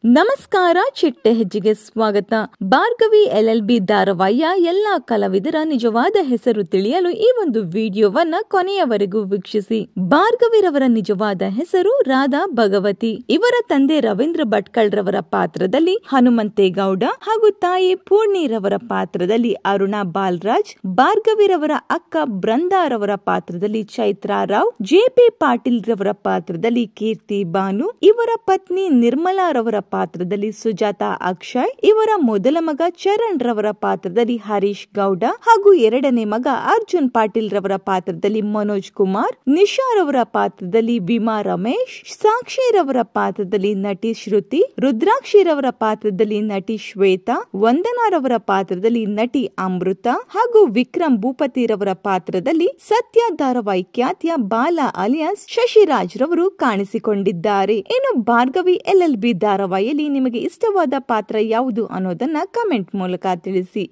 ನಮಸ್ಕಾರ, ಚಿಟ್ಟೆ ಹೆಜ್ಜೆಗೆ ಸ್ವಾಗತ. ಭಾರ್ಗವಿ LLB ಧಾರಾವಾಹಿಯ ಎಲ್ಲಾ ಕಲಾವಿದರ ನಿಜವಾದ ಹೆಸರು ತಿಳಿಯಲು ಈ ಒಂದು ವಿಡಿಯೋವನ್ನ ಕೊನೆಯವರೆಗೂ ವೀಕ್ಷಿಸಿ. ಭಾರ್ಗವಿರವರ ನಿಜವಾದ ಹೆಸರು ರಾಧಾ ಭಗವತಿ. ಇವರ ತಂದೆ ರವೀಂದ್ರ ಭಟ್ಕಳ್ ರವರ ಪಾತ್ರದಲ್ಲಿ ಹನುಮಂತೇಗೌಡ ಹಾಗೂ ತಾಯಿ ಪೂರ್ಣಿರವರ ಪಾತ್ರದಲ್ಲಿ ಅರುಣಾ ಬಾಲರಾಜ್, ಭಾರ್ಗವಿರವರ ಅಕ್ಕ ಬೃಂದಾರವರ ಪಾತ್ರದಲ್ಲಿ ಚೈತ್ರಾ ರಾವ್, JP ಪಾಟೀಲ್ ರವರ ಪಾತ್ರದಲ್ಲಿ ಕೀರ್ತಿ ಬಾನು, ಇವರ ಪತ್ನಿ ನಿರ್ಮಲಾ ರವರ ಪಾತ್ರದಲ್ಲಿ ಸುಜಾತಾ ಅಕ್ಷಯ್, ಇವರ ಮೊದಲ ಮಗ ಚರಣ್ ರವರ ಪಾತ್ರದಲ್ಲಿ ಹರೀಶ್ ಗೌಡ ಹಾಗೂ ಎರಡನೇ ಮಗ ಅರ್ಜುನ್ ಪಾಟೀಲ್ ರವರ ಪಾತ್ರದಲ್ಲಿ ಮನೋಜ್ ಕುಮಾರ್, ನಿಶಾ ರವರ ಪಾತ್ರದಲ್ಲಿ ವಿಮಾ ರಮೇಶ್, ಸಾಕ್ಷಿ ರವರ ಪಾತ್ರದಲ್ಲಿ ನಟಿ ಶ್ರುತಿ, ರುದ್ರಾಕ್ಷಿ ರವರ ಪಾತ್ರದಲ್ಲಿ ನಟಿ ಶ್ವೇತಾ, ವಂದನಾ ರವರ ಪಾತ್ರದಲ್ಲಿ ನಟಿ ಅಮೃತ ಹಾಗೂ ವಿಕ್ರಮ್ ಭೂಪತಿ ರವರ ಪಾತ್ರದಲ್ಲಿ ಸತ್ಯ ಧಾರಾವಾಹಿ ಖ್ಯಾತಿಯ ಬಾಲ ಅಲಿಯಾಸ್ ಶಶಿರಾಜ್ ರವರು ಕಾಣಿಸಿಕೊಂಡಿದ್ದಾರೆ. ಇನ್ನು ಭಾರ್ಗವಿ LLB ಧಾರಾವಾಹಿಯಲ್ಲಿ ನಿಮಗೆ ಇಷ್ಟವಾದ ಪಾತ್ರ ಯಾವುದು ಅನ್ನೋದನ್ನ ಕಮೆಂಟ್ ಮೂಲಕ ತಿಳಿಸಿ.